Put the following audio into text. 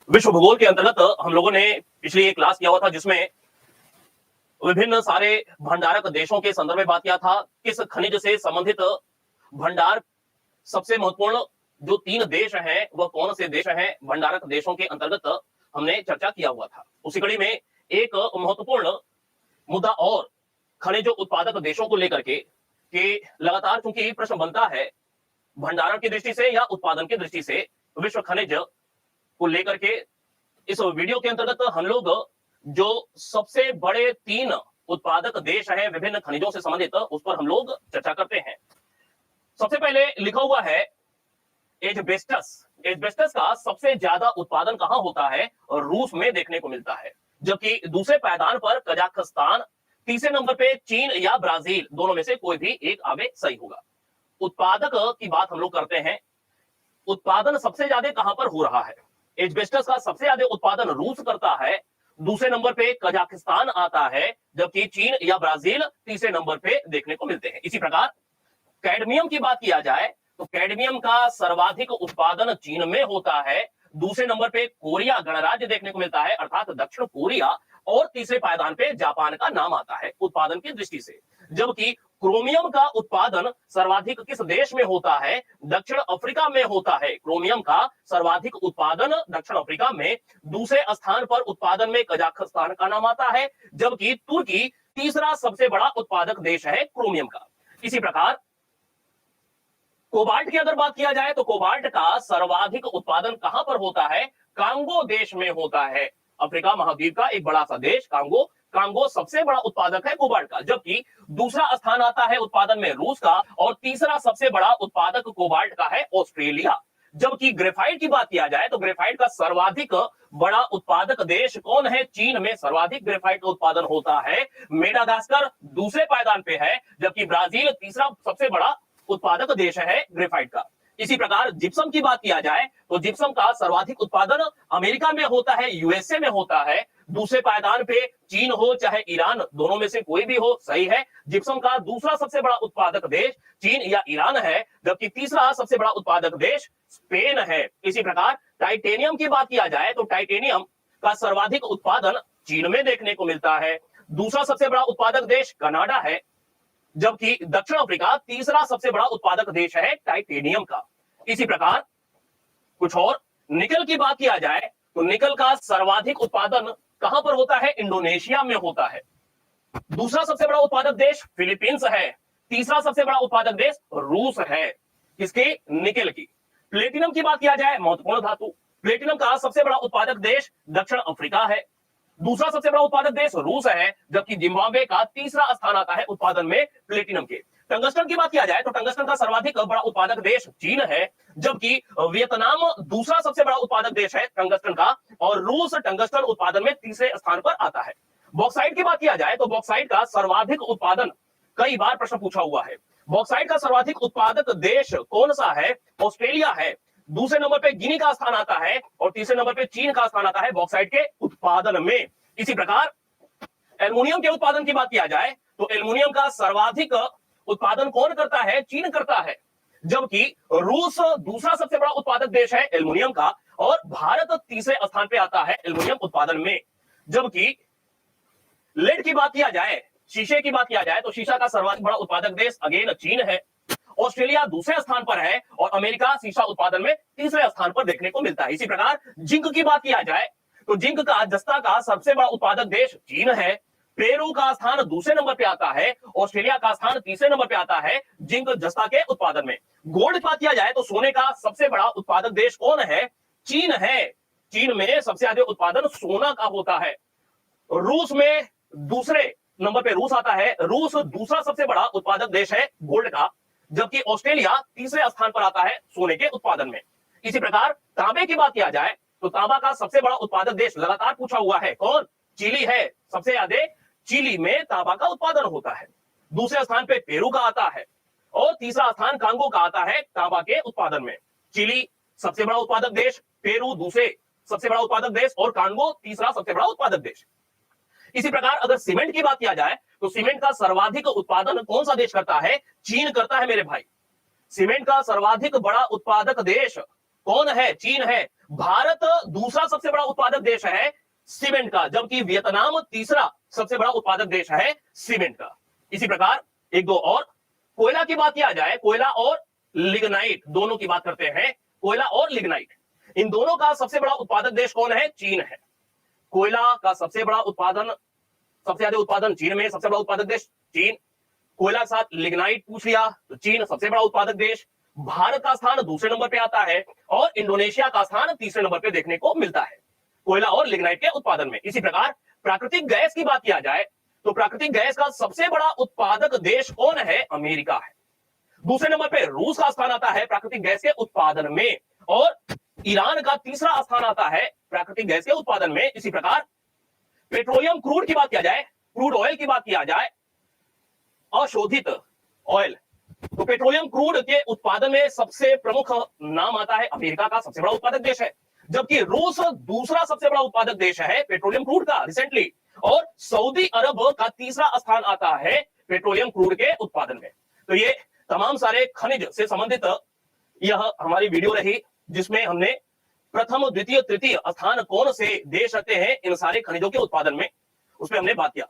विश्व भूगोल के अंतर्गत हम लोगों ने पिछली एक क्लास किया हुआ था जिसमें विभिन्न सारे भंडारक देशों के संदर्भ में बात किया था। किस खनिज से संबंधित भंडार सबसे महत्वपूर्ण जो 3 देश हैं वह कौन से देश हैं, भंडारक देशों के अंतर्गत हमने चर्चा किया हुआ था। उसी कड़ी में एक महत्वपूर्ण मुद्दा और खनिज उत्पादक देशों को लेकर के कि लगातार चूंकि प्रश्न बनता है भंडारण की दृष्टि से या उत्पादन की दृष्टि से विश्व खनिज को लेकर के, इस वीडियो के अंतर्गत हम लोग जो सबसे बड़े 3 उत्पादक देश हैं विभिन्न खनिजों से संबंधित उस पर हम लोग चर्चा करते हैं। सबसे पहले लिखा हुआ है एजबेस्टस। एजबेस्टस का सबसे ज्यादा उत्पादन कहां होता है? रूस में देखने को मिलता है, जबकि दूसरे पायदान पर कजाकिस्तान, तीसरे नंबर पे चीन या ब्राजील, दोनों में से कोई भी एक आगे सही होगा। उत्पादक की बात हम लोग करते हैं, उत्पादन सबसे ज्यादा कहां पर हो रहा है? एजबेस्टस का सबसे ज्यादा उत्पादन रूस करता है, दूसरे नंबर पे कजाकिस्तान आता है, जबकि चीन या ब्राजील तीसरे नंबर पे देखने को मिलते हैं। इसी प्रकार कैडमियम की बात किया जाए तो कैडमियम का सर्वाधिक उत्पादन चीन में होता है, दूसरे नंबर पे कोरिया गणराज्य देखने को मिलता है अर्थात दक्षिण कोरिया, और तीसरे पायदान पे जापान का नाम आता है उत्पादन की दृष्टि से। जबकि क्रोमियम का उत्पादन सर्वाधिक किस देश में होता है? दक्षिण अफ्रीका में होता है। क्रोमियम का सर्वाधिक उत्पादन दक्षिण अफ्रीका में, दूसरे स्थान पर उत्पादन में कजाकिस्तान का नाम आता है, जबकि तुर्की तीसरा सबसे बड़ा उत्पादक देश है क्रोमियम का। इसी प्रकार कोबाल्ट की अगर बात किया जाए तो कोबाल्ट का सर्वाधिक उत्पादन कहां पर होता है? कांगो देश में होता है। अफ्रीका महाद्वीप का एक बड़ा सा देश कांगो, कांगो सबसे बड़ा उत्पादक है कोबाल्ट का, जबकि दूसरा स्थान आता है उत्पादन में रूस का, और तीसरा सबसे बड़ा उत्पादक कोबाल्ट का है ऑस्ट्रेलिया। जबकि ग्रेफाइट की बात किया जाए तो ग्रेफाइट का सर्वाधिक बड़ा उत्पादक देश कौन है? चीन में सर्वाधिक ग्रेफाइट का उत्पादन होता है। मेडागास्कर दूसरे पायदान पे है, जबकि ब्राजील तीसरा सबसे बड़ा उत्पादक देश है ग्रेफाइट का। इसी प्रकार जिप्सम की बात किया जाए तो जिप्सम का सर्वाधिक उत्पादन अमेरिका में होता है, यूएसए में होता है, दूसरे पायदान पे चीन हो चाहे ईरान, दोनों में से कोई भी हो सही है। जिप्सम का दूसरा सबसे बड़ा उत्पादक देश चीन या ईरान है, जबकि तीसरा सबसे बड़ा उत्पादक देश स्पेन है। इसी प्रकार टाइटेनियम की बात किया जाए तो टाइटेनियम का सर्वाधिक उत्पादन चीन में देखने को मिलता है, दूसरा सबसे बड़ा उत्पादक देश कनाडा है, जबकि दक्षिण अफ्रीका तीसरा सबसे बड़ा उत्पादक देश है टाइटेनियम का। इसी प्रकार कुछ और निकल की बात किया जाए तो निकल का सर्वाधिक उत्पादन कहां पर होता है? इंडोनेशिया में होता है, दूसरा सबसे बड़ा उत्पादक देश फिलीपींस है, तीसरा सबसे बड़ा उत्पादक देश रूस है। किसकी? निकल की। प्लेटिनम की बात किया जाए, महत्वपूर्ण धातु, प्लेटिनम का सबसे बड़ा उत्पादक देश दक्षिण अफ्रीका है, दूसरा सबसे बड़ा उत्पादक देश रूस है, जबकि जिम्बाब्वे का तीसरा स्थान आता है उत्पादन में प्लेटिनम के। टंगस्टन की बात किया जाए तो टंगस्टन का सर्वाधिक बड़ा उत्पादक देश चीन है, जबकि वियतनाम दूसरा सबसे बड़ा उत्पादक देश है टंगस्टन का, और रूस टंगस्टन उत्पादन में तीसरे स्थान पर आता है। बॉक्साइट की बात किया जाए तो बॉक्साइट का सर्वाधिक उत्पादन, कई बार प्रश्न पूछा हुआ है, बॉक्साइट का सर्वाधिक उत्पादक देश कौन सा है? ऑस्ट्रेलिया है, दूसरे नंबर पे गिनी का स्थान आता है, और तीसरे नंबर पे चीन का स्थान आता है बॉक्साइट के उत्पादन में। इसी प्रकार एल्युमिनियम के उत्पादन की बात किया जाए तो एल्युमिनियम का सर्वाधिक उत्पादन कौन करता है? चीन करता है, जबकि रूस दूसरा सबसे बड़ा उत्पादक देश है एल्युमिनियम का, और भारत तीसरे स्थान पे आता है एल्युमिनियम उत्पादन में। जबकि लेड की बात किया जाए, शीशे की बात किया जाए तो शीशा का सर्वाधिक बड़ा उत्पादक देश अगेन चीन है, ऑस्ट्रेलिया दूसरे स्थान पर है, और अमेरिका शीशा उत्पादन में तीसरे स्थान पर देखने को मिलता है। इसी प्रकार जिंक की बात किया जाए तो जिंक का जस्ता का सबसे बड़ा उत्पादक देश चीन है, पेरू का स्थान दूसरे नंबर पे आता है, ऑस्ट्रेलिया का स्थान तीसरे नंबर पे आता है जिंक जस्ता के उत्पादन में। गोल्ड की बात किया जाए तो सोने का सबसे बड़ा उत्पादक देश कौन है? चीन है, चीन में सबसे ज्यादा उत्पादन सोना का होता है। रूस में दूसरे नंबर पे रूस आता है, रूस दूसरा सबसे बड़ा उत्पादक देश है गोल्ड का, जबकि ऑस्ट्रेलिया तीसरे स्थान पर आता है सोने के उत्पादन में। इसी प्रकार तांबे की बात किया जाए तो तांबा का सबसे बड़ा उत्पादक देश लगातार पूछा हुआ है, कौन? चिली है, सबसे ज्यादा चिली में तांबा का उत्पादन होता है, दूसरे स्थान पे पेरू का आता है, और तीसरा स्थान कांगो का आता है तांबा के उत्पादन में। चिली सबसे बड़ा उत्पादक देश, पेरू दूसरे सबसे बड़ा उत्पादक देश, और कांगो तीसरा सबसे बड़ा उत्पादक देश। इसी प्रकार अगर सीमेंट की बात किया जाए तो सीमेंट का सर्वाधिक उत्पादन कौन सा देश करता है? चीन करता है मेरे भाई। सीमेंट का सर्वाधिक बड़ा उत्पादक देश कौन है? चीन है। भारत दूसरा सबसे बड़ा उत्पादक देश है सीमेंट का, जबकि वियतनाम तीसरा सबसे बड़ा उत्पादक देश है सीमेंट का। इसी प्रकार एक दो और कोयला की बात किया जाए, कोयला और लिग्नाइट दोनों की बात करते हैं। कोयला और लिग्नाइट इन दोनों का सबसे बड़ा उत्पादक देश कौन है? चीन है। कोयला का सबसे बड़ा उत्पादन, सबसे ज्यादा उत्पादन चीन में, सबसे बड़ा उत्पादक देश चीन। कोयला के साथ लिग्नाइट पूछ लिया तो चीन सबसे बड़ा उत्पादक देश। भारत का स्थान दूसरे नंबर पे आता है और इंडोनेशिया का स्थान तीसरे नंबर पे देखने को मिलता है कोयला और लिग्नाइट के उत्पादन में। इसी प्रकार प्राकृतिक गैस की बात किया जाए तो प्राकृतिक गैस का सबसे बड़ा उत्पादक देश कौन है? अमेरिका है। दूसरे नंबर पे रूस का स्थान आता है प्राकृतिक गैस के उत्पादन में और ईरान का तीसरा स्थान आता है प्राकृतिक गैस के उत्पादन में। इसी प्रकार पेट्रोलियम क्रूड की बात किया जाए, क्रूड ऑयल की बात किया जाए, अशोधित ऑयल, तो पेट्रोलियम क्रूड के उत्पादन में सबसे प्रमुख नाम आता है अमेरिका का, सबसे बड़ा उत्पादक देश है। जबकि रूस दूसरा सबसे बड़ा उत्पादक देश है पेट्रोलियम क्रूड का रिसेंटली, और सऊदी अरब का तीसरा स्थान आता है पेट्रोलियम क्रूड के उत्पादन में। तो ये तमाम सारे खनिज से संबंधित यह हमारी वीडियो रही, जिसमें हमने प्रथम द्वितीय तृतीय स्थान कौन से देश रखते हैं इन सारे खनिजों के उत्पादन में, उसमें हमने बात किया।